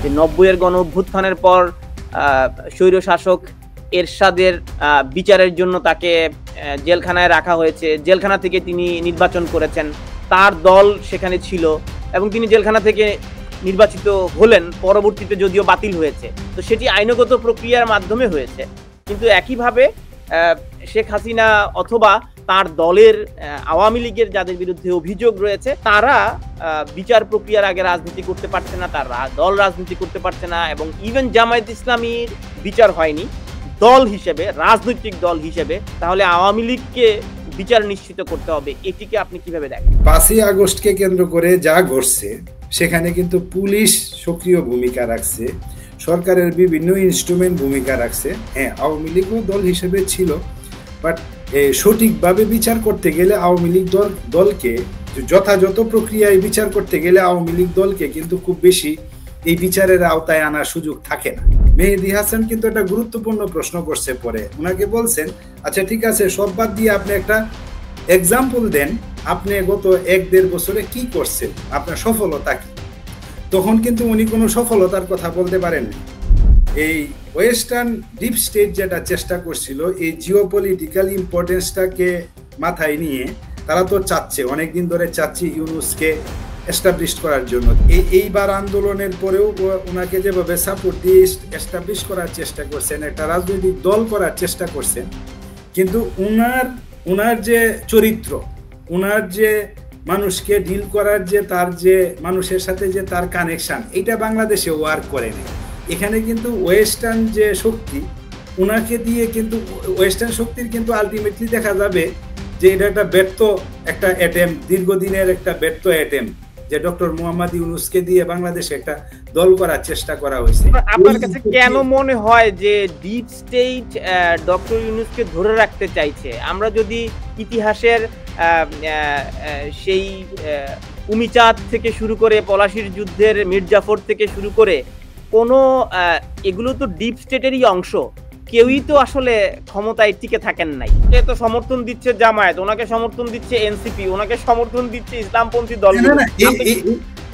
যে ৯০-এর গণ অভ্যুত্থানের পর স্বৈরশাসক এরশাদের বিচারের জন্য তাকে জেলখানায় রাখা হয়েছে। জেলখানা থেকে তিনি নির্বাচন করেছেন, তার দল সেখানে ছিল এবং তিনি জেলখানা থেকে নির্বাচিত হলেন, পরবর্তীতে যদিও বাতিল হয়েছে। তো সেটি আইনগত প্রক্রিয়ার মাধ্যমে হয়েছে। কিন্তু একইভাবে শেখ হাসিনা অথবা তার দলের আওয়ামী লীগের যাদের বিরুদ্ধে অভিযোগ রয়েছে তারা বিচার প্রক্রিয়ার আগে রাজনীতি করতে পারছে না, তার দল রাজনীতি করতে পারছে না, এবং ইভেন জামায়াত ইসলামীর বিচার হয়নি দল হিসেবে, রাজনৈতিক দল হিসেবে। তাহলে আওয়ামী লীগকে বিচার নিশ্চিত করতে হবে, এটিকে আপনি কিভাবে দেখেন? ৫ই আগস্টকে কেন্দ্র করে যা ঘটছে সেখানে কিন্তু পুলিশ সক্রিয় ভূমিকা রাখছে, সরকারের বিভিন্ন ইনস্ট্রুমেন্ট ভূমিকা রাখছে। হ্যাঁ, আওয়ামী লীগও দল হিসেবে ছিল, বাট সঠিকভাবে বিচার করতে গেলে আওয়ামী লীগ দলকে যথাযথ প্রক্রিয়ায় বিচার করতে গেলে আওয়ামী লীগ দলকে কিন্তু খুব বেশি এই বিচারের আওতায় আনার সুযোগ থাকে না। মেহেদী হাসান কিন্তু একটা গুরুত্বপূর্ণ প্রশ্ন করছে পরে, ওনাকে বলছেন আচ্ছা ঠিক আছে সব বাদ দিয়ে আপনি একটা এক্সাম্পল দেন, আপনি গত ১-১.৫ বছরে কি করছেন, আপনার সফলতা কি? তখন কিন্তু উনি কোনো সফলতার কথা বলতে পারেননি। এই ওয়েস্টার্ন ডিপ স্টেট যেটা চেষ্টা করছিল এই জিওপলিটিক্যাল ইম্পর্টেন্সটাকে মাথায় নিয়ে তারা তো চাচ্ছে, অনেকদিন ধরে চাচ্ছে ইউনুসকে এস্টাবলিশ করার জন্য। এইবার আন্দোলনের পরেও ওনাকে যেভাবে সাপোর্ট দিয়ে এস্টাবলিশ করার চেষ্টা করছেন, একটা রাজনৈতিক দল করার চেষ্টা করছেন, কিন্তু ওনার যে চরিত্র, ওনার যে মানুষকে ডিল করার যে তার যে মানুষের সাথে যে তার কানেকশন, এটা বাংলাদেশে ওয়ার্ক করেনি। এখানে কিন্তু ওয়েস্টার্ন যে শক্তি, ওনাকে দিয়ে কিন্তু ওয়েস্টার্ন শক্তির কিন্তু আলটিমেটলি দেখা যাবে যে এটা একটা ব্যর্থ একটা অ্যাটেম্প, দীর্ঘদিনের একটা ব্যর্থ অ্যাটেম্প, যে ডক্টর মোহাম্মদ ইউনূসকে দিয়ে বাংলাদেশে একটা দল করার চেষ্টা করা হয়েছে। আপনার কাছে কেন মনে হয় যে ডিপ স্টেট ডক্টর ইউনূসকে ধরে রাখতে চাইছে? আমরা যদি ইতিহাসের সেই উমিচাঁদ থেকে শুরু করে পলাশির যুদ্ধের মির্জাফর থেকে শুরু করে কোনো এগুলো তো ডিপ স্টেটেরই অংশ। কেউই তো আসলে ক্ষমতায় টিকে থাকেন নাই। এ তো সমর্থন দিচ্ছে জামায়াত, ওনাকে সমর্থন দিচ্ছে এনসিপি, ওনাকে সমর্থন দিচ্ছে ইসলামপন্থী দলগুলো,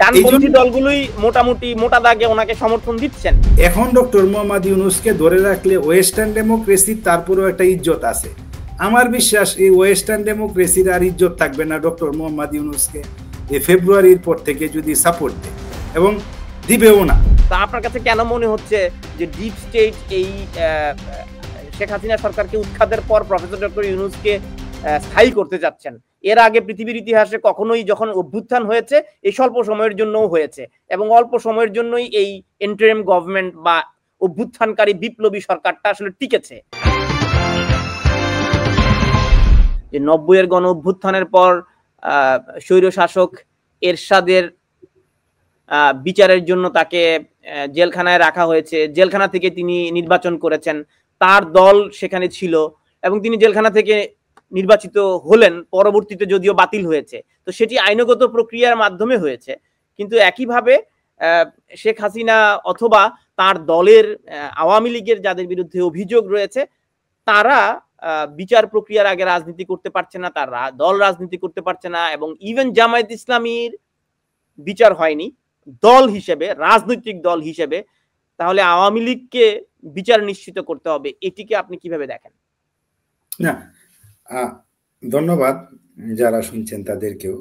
ডানপন্থী দলগুলোই মোটামুটি মোটা দাগে ওনাকে সমর্থন দিচ্ছেন। এখন ডক্টর মোহাম্মদ ইউনূসকে ধরে রাখলে ওয়েস্টার্ন ডেমোক্রেসির তারপরেও একটা ইজ্জত আছে। আমার বিশ্বাস এই ওয়েস্টার্ন ডেমোক্রেসির আর ইজ্জত থাকবে না ডক্টর মোহাম্মদ ইউনূসকে এই ফেব্রুয়ারির পর থেকে যদি সাপোর্ট দেয়, এবং দিবেও না। তা আপনার কাছে কেন মনে হচ্ছে যে ডিপ স্টেট এই শেখ হাসিনা সরকারকে উৎখাতের পর প্রফেসর ডক্টর ইউনূসকে স্থায়ী করতে যাচ্ছেন? এর আগে পৃথিবীর ইতিহাসে কখনোই যখন অভ্যুত্থান হয়েছে এই স্বল্প সময়ের জন্যও হয়েছে, এবং অল্প সময়ের জন্যই এই ইন্টারিম গভর্নমেন্ট বা অভ্যুত্থানকারী বিপ্লবী সরকারটা আসলে টিকেছে। যে ৯০-এর গণ অভ্যুত্থানের পর স্বৈরশাসক এরশাদের বিচারের জন্য তাকে জেলখানায় রাখা হয়েছে, জেলখানা থেকে তিনি নির্বাচন করেছেন, তার দল সেখানে ছিল এবং তিনি জেলখানা থেকে নির্বাচিত হলেন, পরবর্তীতে যদিও বাতিল হয়েছে। তো সেটি আইনগত প্রক্রিয়ার মাধ্যমে হয়েছে। কিন্তু একইভাবে শেখ হাসিনা অথবা তার দলের আওয়ামী লীগের যাদের বিরুদ্ধে অভিযোগ রয়েছে তারা বিচার প্রক্রিয়ার আগে রাজনীতি করতে পারছে না, তার দল রাজনীতি করতে পারছে না, এবং ইভেন জামায়াত ইসলামীর বিচার হয়নি দল হিসেবে, রাজনৈতিক দল হিসেবে। তাহলে আওয়ামী লীগকে বিচার নিশ্চিত করতে হবে, এটিকে আপনি কিভাবে দেখেন? না, ধন্যবাদ যারা শুনছেন তাদেরকেও।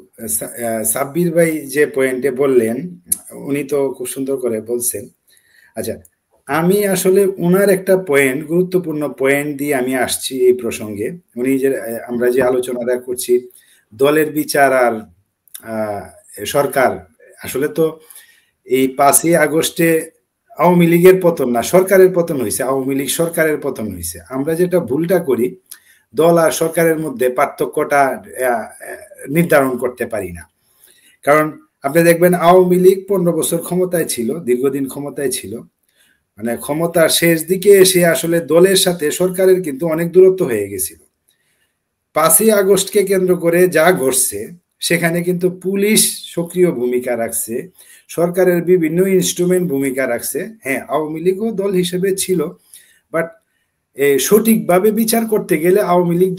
সাব্বির ভাই যে পয়েন্টে বললেন উনি তো খুব সুন্দর করে বলছেন। আচ্ছা, আমি আসলে ওনার একটা পয়েন্ট, গুরুত্বপূর্ণ পয়েন্ট দিয়ে আমি আসছি এই প্রসঙ্গে। উনি যে আমরা যে আলোচনাটা করছি দলের বিচার আর সরকার, আসলে তো এই ৫ই আগস্টে আওয়ামী লীগের পতন না, সরকারের পতন হয়েছে, আওয়ামী লীগ সরকারের পতন হয়েছে। আমরা যেটা ভুলটা করি, দল আর সরকারের মধ্যে পার্থক্যটা নির্ধারণ করতে পারি না। কারণ আপনি দেখবেন আওয়ামী লীগ ১৫ বছর ক্ষমতায় ছিল, দীর্ঘদিন ক্ষমতায় ছিল, মানে ক্ষমতার শেষ দিকে এসে আসলে দলের সাথে সরকারের কিন্তু অনেক দূরত্ব হয়ে গেছিল। ৫ই আগস্টকে কেন্দ্র করে যা ঘটছে সেখানে কিন্তু পুলিশ সক্রিয় ভূমিকা রাখছে, সরকারের বিভিন্ন ইনস্ট্রুমেন্ট ভূমিকা রাখছে। হ্যাঁ, আওয়ামী লীগও দল হিসেবে ছিল, বাট সঠিকভাবে বিচার করতে গেলে আওয়ামী লীগ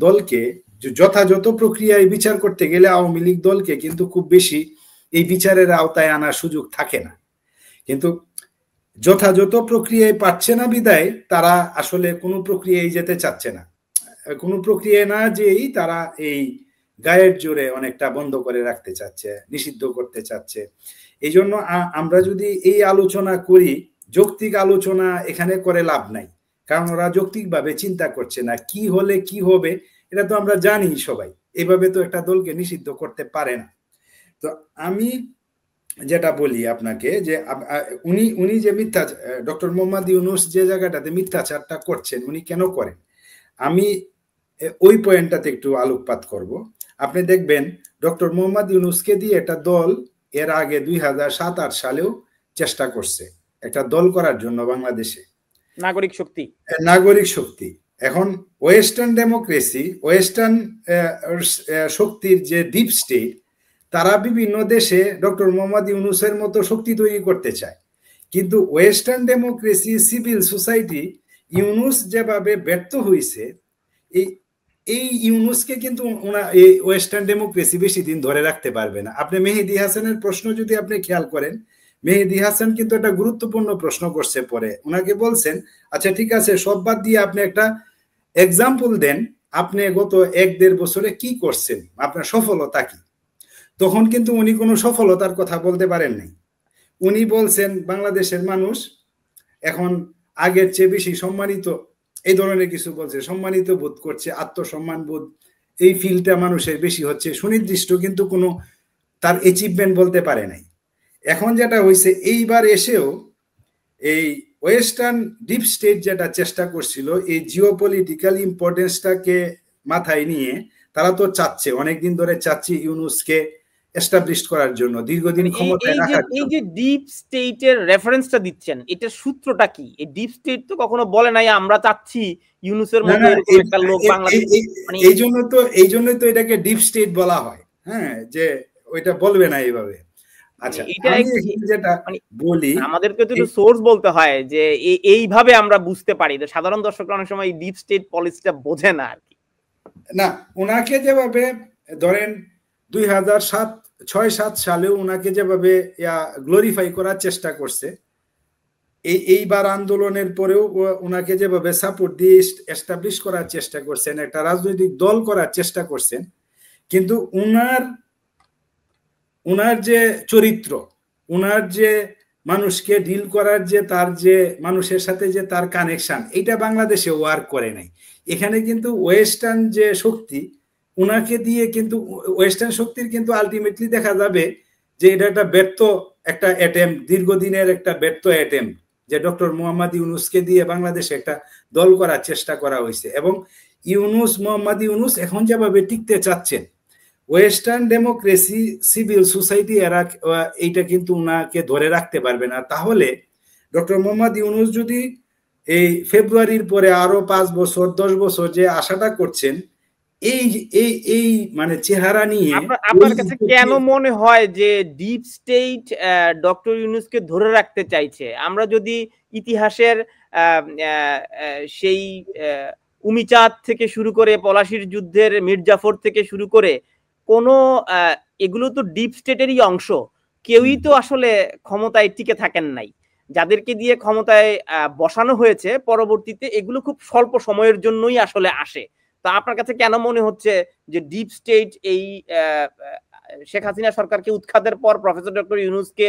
দলকে যথাযথ প্রক্রিয়ায় বিচার করতে গেলে আওয়ামী লীগ দলকে কিন্তু খুব বেশি এই বিচারের আওতায় আনার সুযোগ থাকে না। কিন্তু যথাযথ প্রক্রিয়ায় পাচ্ছে না বিদায় তারা আসলে কোনো প্রক্রিয়ায় যেতে চাচ্ছে না, কোনো প্রক্রিয়া না যেই তারা এই গায়ের জোরে অনেকটা বন্ধ করে রাখতে চাচ্ছে, নিষিদ্ধ করতে চাচ্ছে। এই জন্য আমরা যদি এই আলোচনা করি, যৌক্তিক আলোচনা এখানে করে লাভ নাই, কারণ ওরা যৌক্তিকভাবে চিন্তা করছে না কি হলে কি হবে। এটা তো আমরা জানি সবাই, এভাবে তো একটা দলকে নিষিদ্ধ করতে পারে না। তো আমি যেটা বলি আপনাকে যে উনি যে মিথ্যা, ডক্টর মোহাম্মদ ইউনূস যে জায়গাটাতে মিথ্যাচারটা করছেন উনি কেন করেন, আমি ওই পয়েন্টটাতে একটু আলোকপাত করব। আপনি দেখবেন ডক্টর মোহাম্মদ ইউনূসকে দিয়ে একটা দল এর আগে 2007-8 সালেও চেষ্টা করছে একটা দল করার জন্য বাংলাদেশে, নাগরিক শক্তি। এখন ওয়েস্টার্ন ডেমোক্রেসি, ওয়েস্টার্ন শক্তির যে ডিপ স্টেট, তারা বিভিন্ন দেশে ডক্টর মোহাম্মদ ইউনূসের মতো শক্তি তৈরি করতে চায়, কিন্তু western democracy, civil society Yunus যেভাবে ব্যর্থ হয়েছে, এই ইউনূসকে কিন্তু এই ওয়েস্টার্ন ডেমোক্রেসি বেশি দিন ধরে রাখতে পারবে না। আপনি মেহেদী হাসানের প্রশ্ন যদি আপনি খেয়াল করেন, মেহেদী হাসান কিন্তু একটা গুরুত্বপূর্ণ প্রশ্ন করছে পরে, ওনাকে বলছেন আচ্ছা ঠিক আছে সব বাদ দিয়ে আপনি একটা এক্সাম্পল দেন, আপনি গত 1-1.5 বছরে কি করছেন, আপনার সফলতা কি। তখন কিন্তু উনি কোনো সফলতার কথা বলতে পারেন নাই। উনি বলছেন বাংলাদেশের মানুষ এখন আগের চেয়ে বেশি সম্মানিত, এই ধরনের কিছু বলছে, সম্মানিত বোধ করছে, আত্মসম্মান বোধ এই ফিলটা মানুষের বেশি হচ্ছে, সুনির্দিষ্ট কিন্তু কোনো তার অ্যাচিভমেন্ট বলতে পারে নাই। এখন যেটা হয়েছে, এইবার এসেও এই ওয়েস্টার্ন ডিপ স্টেট যেটা চেষ্টা করছিল এই জিওপলিটিক্যাল ইম্পর্টেন্সটাকে মাথায় নিয়ে, তারা তো চাচ্ছে, অনেকদিন ধরে চাচ্ছে ইউনূসকে এস্টাবলিশ করার জন্য, দীর্ঘদিন ক্ষমতায় রাখার জন্য। এই যে ডিপ স্টেটের রেফারেন্সটা দিচ্ছেন, এটার সূত্রটা কি? এই ডিপ স্টেট তো কখনো বলে নাই আমরা চাচ্ছি ইউনূসের মতো এরকম একটা লোক বাংলাদেশে। এই জন্যই তো এটাকে ডিপ স্টেট বলা হয়, হ্যাঁ, যে ওইটা বলবে না এইভাবে। আচ্ছা, যেটা বলি, আমাদেরকে তো সোর্স বলতে হয় যে এইভাবে আমরা বুঝতে পারি, সাধারণ দর্শকরা অনেক সময় ডিপ স্টেট পলিসিটা বোঝে না আর কি। না, ওনাকে যেভাবে ধরেন 2006-7 সালেও ওনাকে যেভাবে গ্লোরিফাই করার চেষ্টা করছে, এইবার আন্দোলনের পরেও ওনাকে যেভাবে সাপোর্ট দিয়ে এস্টাবলিশ করার চেষ্টা করছেন, একটা রাজনৈতিক দল করার চেষ্টা করছেন, কিন্তু ওনার যে চরিত্র, ওনার যে মানুষকে ডিল করার যে তার যে মানুষের সাথে যে তার কানেকশন, এটা বাংলাদেশে ওয়ার্ক করে নাই। এখানে কিন্তু ওয়েস্টার্ন যে শক্তি, ওনাকে দিয়ে কিন্তু ওয়েস্টার্ন শক্তির কিন্তু আলটিমেটলি দেখা যাবে যে এটা একটা ব্যর্থ একটা অ্যাটেম্প, দীর্ঘদিনের একটা ব্যর্থ অ্যাটেম্প, যে ডক্টর মোহাম্মদ ইউনূসকে দিয়ে বাংলাদেশে একটা দল করার চেষ্টা করা হয়েছে। এবং মোহাম্মদ ইউনূস এখন যেভাবে টিকতে চাচ্ছেন, ওয়েস্টার্ন ডেমোক্রেসি, সিভিল সোসাইটি এরা এইটা কিন্তু ওনাকে ধরে রাখতে পারবে না। তাহলে ডক্টর মোহাম্মদ ইউনূস যদি এই ফেব্রুয়ারির পরে আরো 5 বছর 10 বছর যে আশাটা করছেন, এই মানে চেহারা নিয়ে, আপনার কাছে কেন মনে হয় যে ডিপ স্টেট ডক্টর ইউনূসকে ধরে রাখতে চাইছে? আমরা যদি ইতিহাসের সেই উমিচাঁদ থেকে শুরু করে পলাশির যুদ্ধের মীর জাফর থেকে শুরু করে কোনো এগুলো তো ডিপ স্টেটেরই অংশ। কেউই তো আসলে ক্ষমতায় টিকে থাকেন নাই, যাদেরকে দিয়ে ক্ষমতায় বসানো হয়েছে পরবর্তীতে এগুলো খুব স্বল্প সময়ের জন্যই আসলে আসে। তো আপনার কাছে কেন মনে হচ্ছে যে ডিপ স্টেট এই শেখ হাসিনা সরকারকে উৎখাতের পর প্রফেসর ডক্টর ইউনূসকে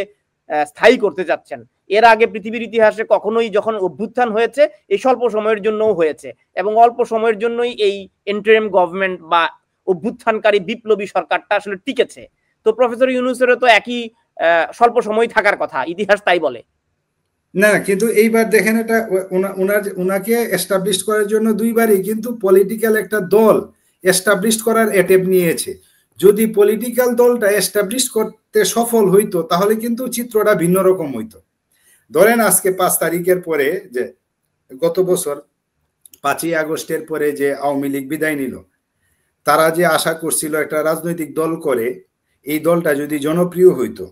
স্থায়ী করতে যাচ্ছেন? এর আগে পৃথিবীর ইতিহাসে কখনোই যখন অভ্যুত্থান হয়েছে এই স্বল্প সময়ের জন্যও হয়েছে, এবং অল্প সময়ের জন্যই এই ইন্টারিম গভর্নমেন্ট বা অভ্যুত্থানকারী বিপ্লবী সরকারটা আসলে টিকেছে। তো প্রফেসর ইউনূসেরও তো একই স্বল্প সময় থাকার কথা, ইতিহাস তাই বলে। না, কিন্তু এইবার দেখেন, এটা ওনাকে এস্টাবলিশ করার জন্য দুইবারই কিন্তু পলিটিক্যাল একটা দল এস্টাবলিশ করার অ্যাটেম্প নিয়েছে। যদি পলিটিক্যাল দলটা এস্টাবলিশ করতে সফল হইতো তাহলে কিন্তু চিত্রটা ভিন্ন রকম হইতো। ধরেন আজকে 5 তারিখের পরে, যে গত বছর 5ই আগস্টের পরে যে আওয়ামী লীগ বিদায় নিল, তারা যে আশা করছিল একটা রাজনৈতিক দল করে এই দলটা যদি জনপ্রিয় হইতো,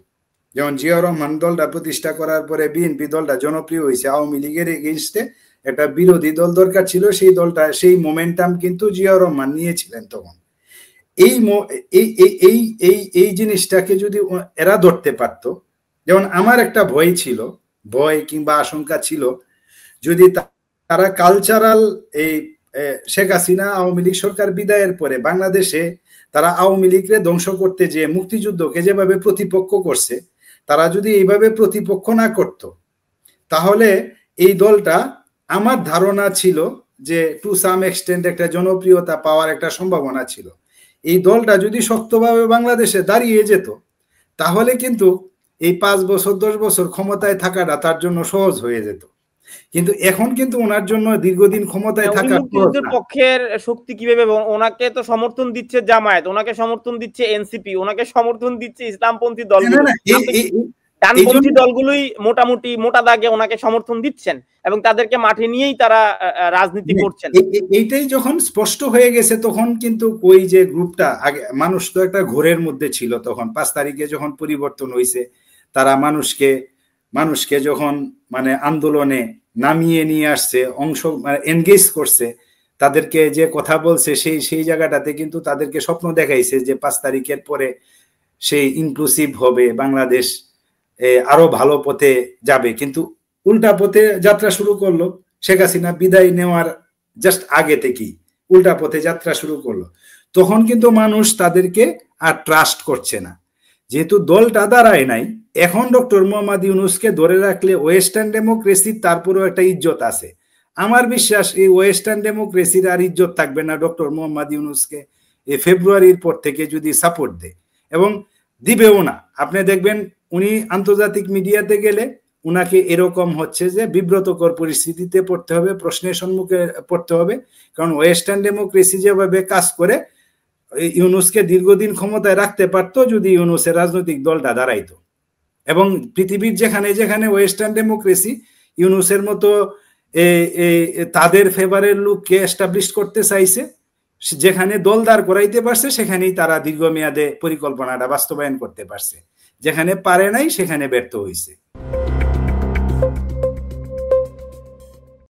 যেমন জিয়াউর রহমান দলটা প্রতিষ্ঠা করার পরে বিএনপি দলটা জনপ্রিয় হয়েছে, আওয়ামী লীগের এগেইনস্টে একটা বিরোধী দল দরকার ছিল, সেই দলটা সেই মোমেন্টাম কিন্তু জিয়াউর রহমান নিয়েছিলেন তখন। এই জিনিসটাকে যদি এরা ধরতে পারতো, যেমন আমার একটা ভয় ছিল ভয় কিংবা আশঙ্কা ছিল, যদি তারা কালচারাল এই শেখ হাসিনা আওয়ামী লীগ সরকার বিদায়ের পরে বাংলাদেশে তারা আওয়ামী লীগকে ধ্বংস করতে যে মুক্তিযুদ্ধকে যেভাবে প্রতিপক্ষ করছে, তারা যদি এইভাবে প্রতিপক্ষ না করত, তাহলে এই দলটা, আমার ধারণা ছিল যে টু সাম এক্সটেন্ট একটা জনপ্রিয়তা পাওয়ার একটা সম্ভাবনা ছিল। এই দলটা যদি শক্তভাবে বাংলাদেশে দাঁড়িয়ে যেত, তাহলে কিন্তু এই 5 বছর 10 বছর ক্ষমতায় থাকাটা তার জন্য সহজ হয়ে যেত। কিন্তু এখন কিন্তু ওনার জন্য দীর্ঘদিন ক্ষমতায় থাকা পক্ষের শক্তি কিভাবে, ওনাকে তো সমর্থন দিচ্ছে জামায়াত, ওনাকে সমর্থন দিচ্ছে এনসিপি, ওনাকে সমর্থন দিচ্ছে ইসলামপন্থী দলগুলো, ডানপন্থী দলগুলোই মোটামুটি মোটা দাগে ওনাকে সমর্থন দিচ্ছেন এবং তাদেরকে মাঠে নিয়েই তারা রাজনীতি করছেন। এইটাই যখন স্পষ্ট হয়ে গেছে, তখন কিন্তু ওই যে গ্রুপটা, আগে মানুষ তো একটা ঘোরের মধ্যে ছিল, তখন 5 তারিখে যখন পরিবর্তন হয়েছে, তারা মানুষকে যখন মানে আন্দোলনে নামিয়ে নিয়ে আসছে, এনগেজ করছে, তাদেরকে যে কথা বলছে সেই জায়গাটাতে কিন্তু তাদেরকে স্বপ্ন দেখাইছে যে 5 তারিখের পরে সেই ইনক্লুসিভ হবে, বাংলাদেশ আরো ভালো পথে যাবে। কিন্তু উল্টা পথে যাত্রা শুরু করলো। শেখ হাসিনা বিদায় নেওয়ার জাস্ট আগে থেকেই উল্টা পথে যাত্রা শুরু করলো। তখন কিন্তু মানুষ তাদেরকে আর ট্রাস্ট করছে না, যেহেতু দলটা দাঁড়ায় নাই। এখন ডক্টর মোহাম্মদ ইউনূসকে ধরে রাখলে ওয়েস্টার্ন ডেমোক্রেসির তারপরেও একটা ইজ্জত আছে। আমার বিশ্বাস এই ওয়েস্টার্ন ডেমোক্রেসির আর ইজ্জত থাকবে না ডক্টর মোহাম্মদ ইউনূসকে এই ফেব্রুয়ারির পর থেকে যদি সাপোর্ট দেয়, এবং দিবেও না। আপনি দেখবেন উনি আন্তর্জাতিক মিডিয়াতে গেলে উনাকে এরকম হচ্ছে যে বিব্রতকর পরিস্থিতিতে পড়তে হবে, প্রশ্নের সম্মুখে পড়তে হবে। কারণ ওয়েস্টার্ন ডেমোক্রেসি যেভাবে কাজ করে, ইউনূসকে দীর্ঘদিন ক্ষমতায় রাখতে পারতো যদি ইউনূসের রাজনৈতিক দলটা দাঁড়াইতো। এবং পৃথিবীর যেখানে যেখানে ওয়েস্টার্ন ডেমোক্রেসি ইউনূসের মতো তাদের ফেভারের লোককে এস্টাবলিশ করতে চাইছে, যেখানে দল দাঁড় করাইতে পারছে, সেখানেই তারা দীর্ঘমেয়াদে পরিকল্পনাটা বাস্তবায়ন করতে পারছে। যেখানে পারে নাই সেখানে ব্যর্থ হয়েছে।